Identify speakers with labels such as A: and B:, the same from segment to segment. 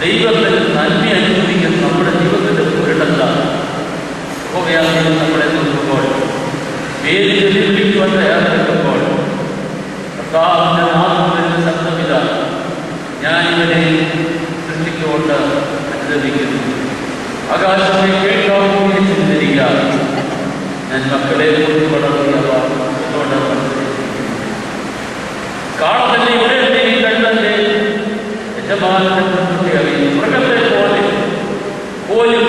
A: ദൈവത്തിന് നന്മ അനുഭവിക്കുന്ന നമ്മുടെ ജീവിതത്തിൻ്റെ പുരടെന്താണ്? യഹോവയാകുന്നു നമ്മളെ നോക്കുമ്പോൾ, പേര് വിളിക്കുവാൻ തയ്യാറെടുക്കുമ്പോൾ കർത്താവിൻ്റെ നാമത്തിൻ്റെ ശബ്ദമിതാണ്, ഞാനിവനെ സൃഷ്ടിച്ചുകൊണ്ട് അനുദമിക്കുന്നു. ആകാശത്തെ കേൾക്കാവുന്ന ചിന്തരിക, ഞാൻ മക്കളെ കൊണ്ട് വളർത്തിയവ എന്നോട് കാണുന്നതിനെ ഉടനെ കണ്ടതിൻ്റെ യജമാനന്റെ പ്രവൃത്തി അറിയുന്നു. മൃഗത്തെ പോലെ പോലും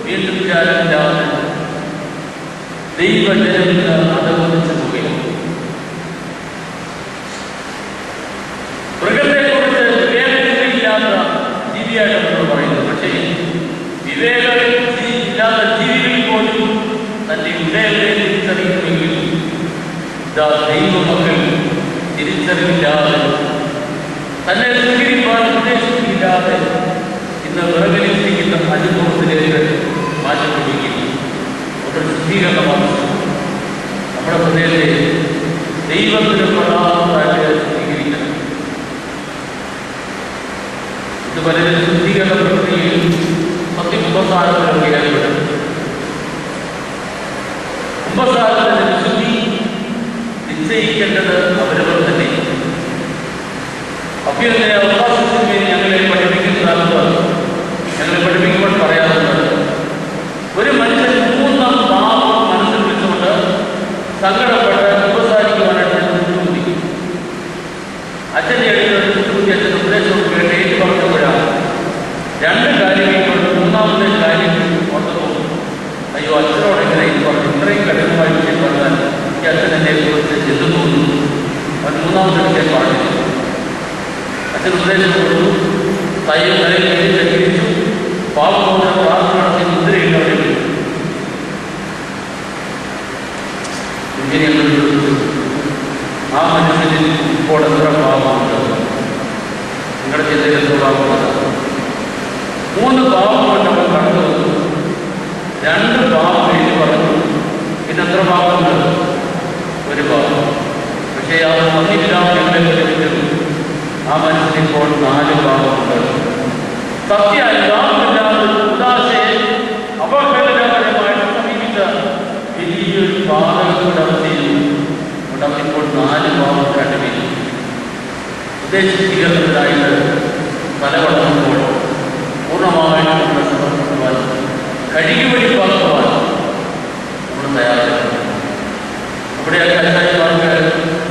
A: വീണ്ടും വിചാരമില്ലാതെ ദൈവജനത്തിന് അതവദിച്ചു പോവുകയാണ്. മൃഗത്തെക്കുറിച്ച് വിവേകമില്ലാത്ത ജീവിയായിട്ട് നമ്മൾ പറയുന്നത്. പക്ഷേ വിവേകമില്ലാത്ത ജീവികൾ പോലും തന്റെ ഉടയവരെ തിരിച്ചറിയുമെങ്കിൽ ദൈവമക്കൾ തിരിച്ചറിവില്ലാതെ, തന്നെ സ്വീകരിക്കാൻ ഉദ്ദേശിക്കില്ലാതെ ഇന്ന് വിറകലിച്ചിരിക്കുന്ന അനുഭവത്തിലേക്ക് മാറ്റപ്പെടുകയും ഒരു ശുദ്ധീകരണമാണ് നമ്മുടെ ഹൃദയത്തെ ദൈവത്തിന് പ്രധാനമായിട്ട് സ്വീകരിക്കണം. ഇത് പലരും ശുദ്ധീകരണ പ്രക്രിയയിൽ കുമ്പസാരത്തിലൊക്കെ ഏർപ്പെടും. കുമ്പസാരത്തിന്റെ വിശുദ്ധി നിശ്ചയിക്കേണ്ടത് അവരവർ തന്നെ. അഭ്യർത്ഥന അവകാശത്തിന് ഞങ്ങളെ പഠിപ്പിക്കുന്നതാണ്. ഞങ്ങളെ പഠിപ്പിക്കുമ്പോൾ പറയാറുള്ളത്, ഒരു മനുഷ്യൻ 3 പാപം മനസ്സിൽ വെച്ചുകൊണ്ട് സങ്കടപ്പെട്ട് കുമ്പസാരിക്കുവാനായിട്ട് ചോദിക്കും. അച്ഛൻ്റെ അടുത്ത് അച്ഛൻ ഉപദേശം കേട്ട് എനിക്ക് പറഞ്ഞപ്പോഴാണ് 2 കാര്യങ്ങളുണ്ട്. 3ാമത്തെ കാര്യം ഓർത്തപ്പോൾ, അയ്യോ അച്ഛനോട് എങ്ങനെ ഇത് പറഞ്ഞു, ഇത്രയും കഠിനമായ വിഷയം പറഞ്ഞാൽ ഈ അച്ഛൻ എന്നെ കുറിച്ച് ചെല്ലുന്നു. അത് 3ാമത്തെ വിഷയം പാടില്ല. അച്ഛൻ ഉപദേശം കൊടുത്തു, തലയിൽ ചക്കരിച്ചു, പാപമോചന പ്രാർത്ഥന നടത്തി മുദ്രയിട്ട് അവിടെ വിട്ടു. ഇങ്ങനെയാണ് ആ മനുഷ്യനിൽ ഇപ്പോൾ എത്ര പാപമുണ്ട്? നിങ്ങളുടെ ചിന്തയിൽ എത്ര പാപമുണ്ട്? 3 പാപം കൊണ്ട് അവൻ കണ്ടു. 2 പാപം എഴുതി പറഞ്ഞു. പിന്നെ എത്ര പാപമുണ്ട്? 1 പാപം. പക്ഷേ അത് വന്നില്ലാതെ ഞങ്ങളെ പഠിപ്പിക്കുന്നു. ആ മനുഷ്യനിപ്പോൾ 4 പാപമുണ്ട്. സത്യമില്ലാതെ ഉദാശയെ അപകടകരമായിട്ട് സമീപിച്ച വലിയൊരു പാതകളുടെ അവസ്ഥയിൽ അവനിപ്പോൾ 4 പാപം കണ്ടുപിടിക്കും. ഉദ്ദേശിക്കുന്നതിനായിട്ട് തലവടങ്ങുമ്പോൾ പൂർണ്ണമായിട്ട് നമ്മളെ സമർപ്പിക്കുവാൻ, കഴുകി വെടിപ്പാക്കുവാൻ നമ്മൾ തയ്യാറാക്കണം. അവിടെയൊക്കെ അച്ചാരിമാർക്ക്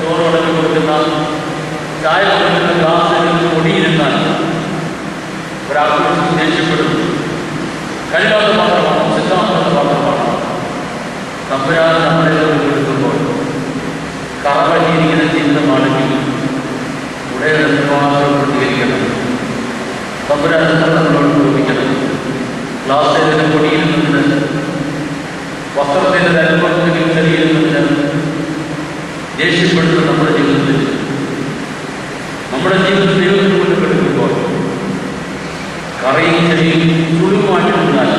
A: ചോറോടൊക്കെ കൊടുക്കുന്ന, ചായ കൊടുക്കുന്ന ഗ്ലാസ്സിൽ പൊടിയിരുന്നാൽ ഒരാൾക്ക് ദേഷ്യപ്പെടുന്നു. കഴിയാത്ത മാത്രമാണ്, സിദ്ധാന്തത്തെ മാത്രമാണ്. തമ്പുരാൻ നമ്മളെ കൊടുക്കുമ്പോൾ കറവറ്റിയിരിക്കുന്ന ജീവിതമാണെങ്കിൽ ഉടനെ എത്രമാത്രം പ്രതികരിക്കണം. തമ്പുരാൻ നമ്മളോട് ചോദിക്കണം. ഗ്ലാസ്സിൻ്റെ പൊടിയിരുന്നതിന്, വസ്ത്രത്തിൻ്റെ അനുഭവത്തിൽ ചെറിയുന്നതിന് ദേഷ്യപ്പെടുന്ന നമ്മുടെ ജീവിതത്തിൽ ദൈവത്തിന് മുന്നിൽ എടുക്കുമ്പോൾ കറയും ചെറിയും ചുളിവുമാറ്റി നിന്നാൽ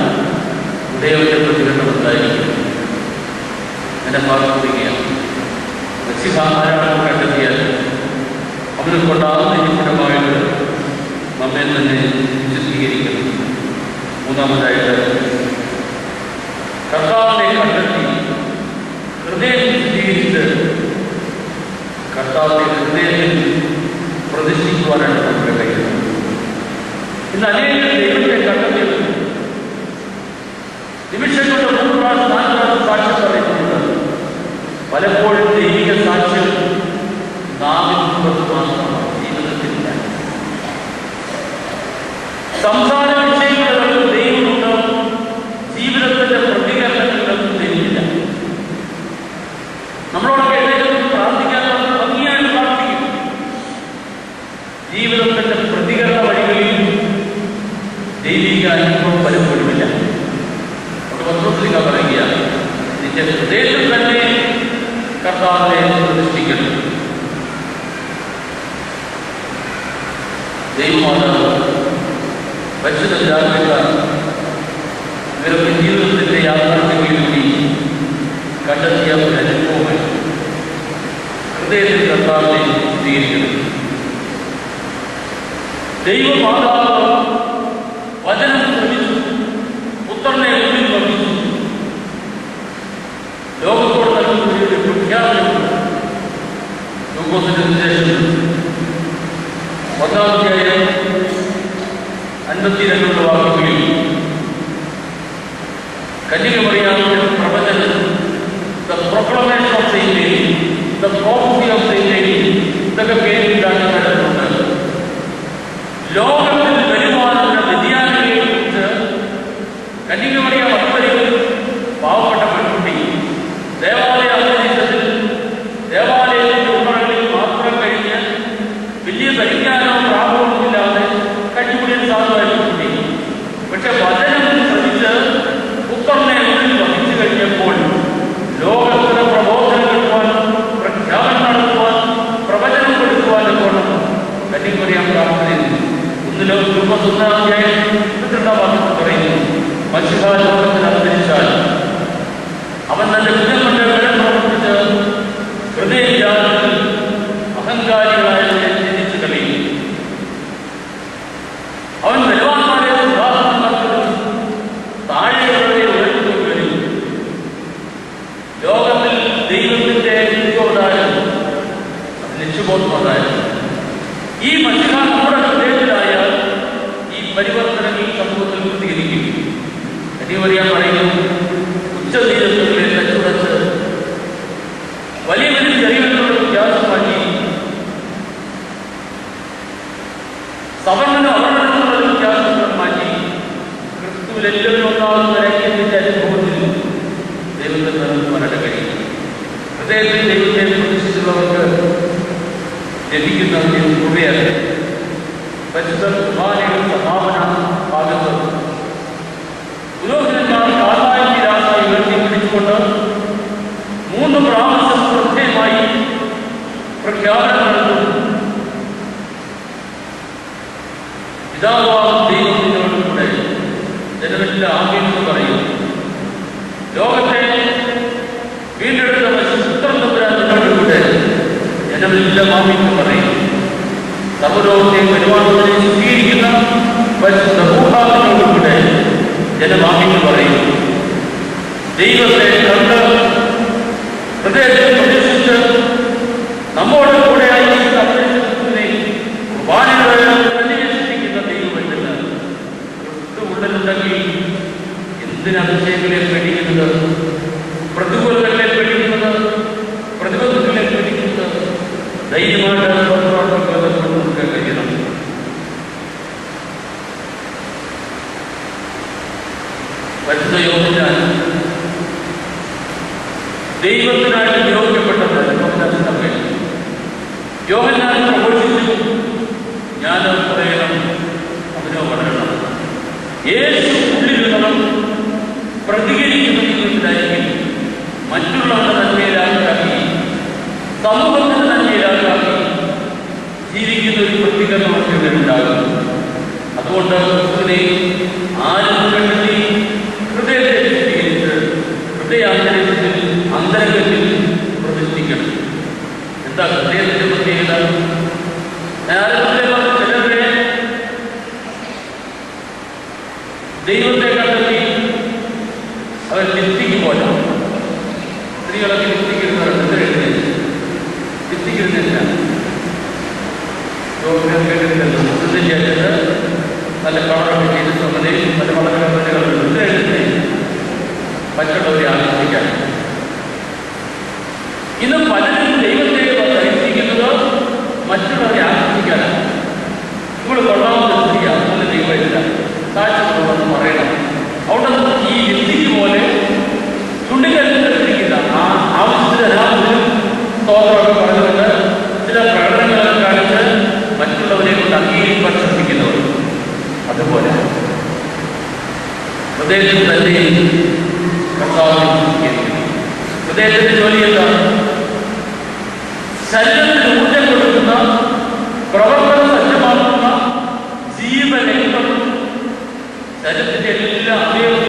A: ഉദയവന്റെ പ്രതികരണം എന്തായിരിക്കും? എന്നെ പ്രാർത്ഥിക്കുകയാണ്. ആരാണെന്ന് കണ്ടെത്തിയാൽ അവനെ കൊണ്ടാകുന്ന ഇരിപ്പിടമായിട്ട് നമ്മെ തന്നെ വിശുദ്ധീകരിക്കണം. 3ാമതായിട്ട് കർത്താവിനെ കണ്ടെത്തി ഹൃദയം വിശുദ്ധീകരിച്ച് കർത്താവിനെ ഹൃദയത്തിൽ പ്രതിഷ്ഠിക്കുവാനാണ് നമ്മുടെ കഴിയുന്നത്. ഇന്ന് അനേകം ദൈവത്തെ കണ്ടെത്തിയത് നിമിഷം കൊണ്ട് 3 പ്രാവശ്യം 4 പ്രാവശ്യം സാക്ഷ്യം പറയുന്നുണ്ട്. പലപ്പോഴും ദൈവിക സാക്ഷ്യം നാവിനുള്ളത് മാത്രമാണ്, ജീവിതത്തിലില്ല. സംസാര വിഷയങ്ങളിലൊക്കെ ദൈവമുണ്ട്, ജീവിതത്തിന്റെ പ്രതികരണങ്ങളിലൊന്നും ദൈവമില്ല. നമ്മളോടൊക്കെ എന്തെങ്കിലും പ്രാർത്ഥിക്കാൻ ഭംഗിയായിട്ട് പ്രാർത്ഥിക്കും. ജീവിതത്തിന്റെ പ്രതികരണ വഴികളിൽ ദൈവിക അനുഭവം പലപ്പോഴുമില്ല. അവിടെ പത്രോസിലേക്ക് പറയുകയാണ്, നിന്റെ ഹൃദയത്തിൽ തന്നെ കർത്താവിനെ പ്രതിഷ്ഠിക്കണം. ദൈവമാതാവ് പരിശുദ്ധ ജാഗ്രത ഇവരുടെ ജീവിതത്തിന്റെ യാഥാർത്ഥ്യങ്ങളിലൂടെ കണ്ടെത്തിയ ഒരു അനുഭവം ഹൃദയത്തിൽ കർത്താവിനെ സ്വീകരിക്കണം. ദൈവമാതാവ് വചനം ശ്രമിച്ചു, പുത്രനെ ഉള്ളിൽ വഹിച്ചു. ലോകത്തോട് നൽകുന്ന ഒരു പ്രഖ്യാപനമുണ്ട്. ലൂക്കോസിന്റെ സുവിശേഷം 1-52 വാക്യങ്ങളിൽ കന്യകമറിയാമിന്റെ പ്രവചനം, the proclamation of Saint Mary, the prophecy of Saint Mary, ഇതൊക്കെ പേരിട്ടാണ് കേട്ടിട്ടുണ്ട്. ലോകത്തിൽ വരുവാനുള്ള വ്യതിയാനങ്ങളെ കുറിച്ച് കന്യകമറിയാം അതുവരെയും പാവപ്പെട്ട പെൺകുട്ടി ദേവാലയ അന്തരീക്ഷത്തിൽ ദേവാലയത്തിന്റെ ഉമ്മറകളിൽ മാത്രം കഴിഞ്ഞ് വലിയ പരിജ്ഞാനവും പ്രാപവുമില്ലാതെ കടിപിടിയിൽ സാധുവായ പെൺകുട്ടി. പക്ഷെ വചനം ശ്രമിച്ച് പുത്രനെ ഉള്ളിൽ വഹിച്ചു കഴിഞ്ഞപ്പോൾ ലോകത്തിന് പ്രബോധനം കൊടുക്കുവാൻ, പ്രഖ്യാപനം നടത്തുവാൻ, പ്രവചനം കൊടുക്കുവാനും കൊണ്ട് കന്യകമറിയാം പ്രാർത്ഥനയിൽ 1-22 പറയുന്നു, മനുഷ്യ ലോകത്തിൽ അവതരിച്ചാൽ അവൻ തന്റെ കുഞ്ഞം കൊണ്ട് ബലം പ്രവർത്തിച്ച് ഹൃദയജാലത്തിൽ അഹങ്കാരികളായവരെ ത്യജിച്ചു കളയും. അവൻ ബലവാന്മാരെ ഉദാഹരണമാക്കി താഴെയുള്ളവരെ ഉയർത്തിക്കൊണ്ടുവരും. ലോകത്തിൽ ദൈവത്തിന്റെ നിത്യോദാരം, നിശ്ചബോധമുണ്ടായ ഈ മനുഷ്യ നമ്മുടെ ഹൃദയത്തിലായാൽ ഈ പരിവർത്തനങ്ങൾ സമൂഹത്തിൽ പ്രതികരിക്കും. കന്യകമറിയാം പറയുന്നു, ഉച്ചനീചത്വങ്ങളെ തച്ചുടച്ച് വലിയ വലിയ ചെറിയവരുടെ വ്യത്യാസമാക്കി സവർണനും അവർണനുള്ള വ്യത്യാസങ്ങൾ മാറ്റി ക്രിസ്തുവിൽ എല്ലാവരും ഒന്നാവുന്ന ഐക്യത്തിന്റെ അനുഭവത്തിൽ ദൈവത്തെ നിലനിർത്തുവാനായിട്ട് കഴിയും. ഹൃദയത്തിൽ ദൈവത്തെ പ്രതീക്ഷിച്ചുള്ളവർക്ക് ലഭിക്കുന്ന കൃപയാണ്. പരിശുദ്ധ കുർബാനയുടെ സമാപന ഭാഗത്ത് പുരോഹിതന്മാർ കാതായി രാസായി ഉയർത്തിപ്പിടിച്ചുകൊണ്ട് 3 പ്രാവശ്യം ശ്രദ്ധേയമായി പ്രഖ്യാപനം നടത്തുന്നു. പിതാവാം ദൈവത്തിനോട് കൂടെ ജനത്തിന്റെ ആംഗ്യമെന്ന് പറയും. ലോകത്തെ വീണ്ടെടുത്ത പുത്രൻ തമ്പുരാനോട് കൂടെ ജനമെല്ലാം ആംഗ്യമെന്ന് പറയും. സർവ്വലോകത്തെ പരിപാലനത്തെ സ്വീകരിക്കുന്ന പരിശുദ്ധ ഭൂഭാഗത്തിനോട് കൂടെ ജനമാമിന്ന് പറയും. ദൈവത്തെ കണ്ട് ഹൃദയത്തെ പ്രതീക്ഷിച്ച് നമ്മോട് കൂടെ ആയിരിക്കുന്ന അന്തരീക്ഷത്തിനെ കുർബാനകളെ സൃഷ്ടിക്കുന്ന ദൈവമല്ല. ഉള്ളിലുണ്ടെങ്കിൽ എന്തിന് അതിശയങ്ങളെ പേടിക്കുന്നത്, പ്രതികൂലങ്ങളെ പേടിക്കുന്നത്, പ്രതിബന്ധങ്ങളെ പേടിക്കുന്നത്? ധൈര്യമായിട്ട് നമുക്ക് കഴിയണം. പരിശുദ്ധ യോഹന്നാൻ ദൈവത്തിനായിട്ട് നിയോഗിക്കപ്പെട്ടത് യോഹന്നാൻ പ്രഘോഷിച്ചു, ഞാൻ പറയണം, അവനോ വളരണം. യേശു ഉള്ളിലുള്ളവൻ പ്രതികരിക്കുന്ന ജീവിതത്തിലായിരിക്കും മറ്റുള്ളവരുടെ നന്മയിലാക്കി, സമൂഹത്തിന്റെ നന്മയിലാക്കി ജീവിക്കുന്ന ഒരു പ്രതികരണം ഉണ്ടാകും. അതുകൊണ്ട് ആരും കണ്ടെത്തി ഹൃദയത്തെ ശുദ്ധീകരിച്ച് ഹൃദയാന്തരീക്ഷത്തിൽ അന്തരംഗത്തിൽ പ്രതിഷ്ഠിക്കണം. എന്താ ഹൃദയത്തിന്റെ പ്രത്യേകത? ചിലരുടെ ദൈവത്തെ കണ്ടെത്തി അവർ ലിപ്റ്റിക്ക് പോലെ, സ്ത്രീകളൊക്കെ ലിപ്റ്റിക്കിരുന്നവരുണ്ട്. ലിപ്റ്റിക്കിരുന്നില്ല കേട്ടിട്ട് നല്ല കളറൊക്കെ ചെയ്ത് ചുമതയും നല്ല വളരെ കമ്പനികളുണ്ട് മറ്റുള്ളവരെ ആകർഷിക്കാൻ. ഇന്ന് പലരും ദൈവത്തെ ധരിച്ചിരിക്കുന്നത് മറ്റുള്ളവരെ ആകർഷിക്കാനാണ്. നമ്മൾ കൊള്ളാവുന്ന സ്ത്രീയാണ്, നല്ല ദൈവമില്ല, കാഴ്ചകളെന്ന് പറയണം. അവിടെ ഈ ലിപ്റ്റിക്ക് പോലെ ചുണ്ടിക്കല്ലിരിക്കുന്ന ആവശ്യത്തിന് എല്ലാവരും സ്തോത്രമൊക്കെ പറഞ്ഞുകൊണ്ട് ചില പ്രകടനങ്ങളൊക്കെ കാണിച്ച് മറ്റുള്ളവരെ കൊണ്ട് അംഗീകരിക്കാൻ ശ്രമിക്കുന്നവർ. അതുപോലെ ഹൃദയത്തിൽ തന്നെ കർത്താവിനെ ഹൃദയത്തിന്റെ ജോലി എന്താണ്? ശരീരം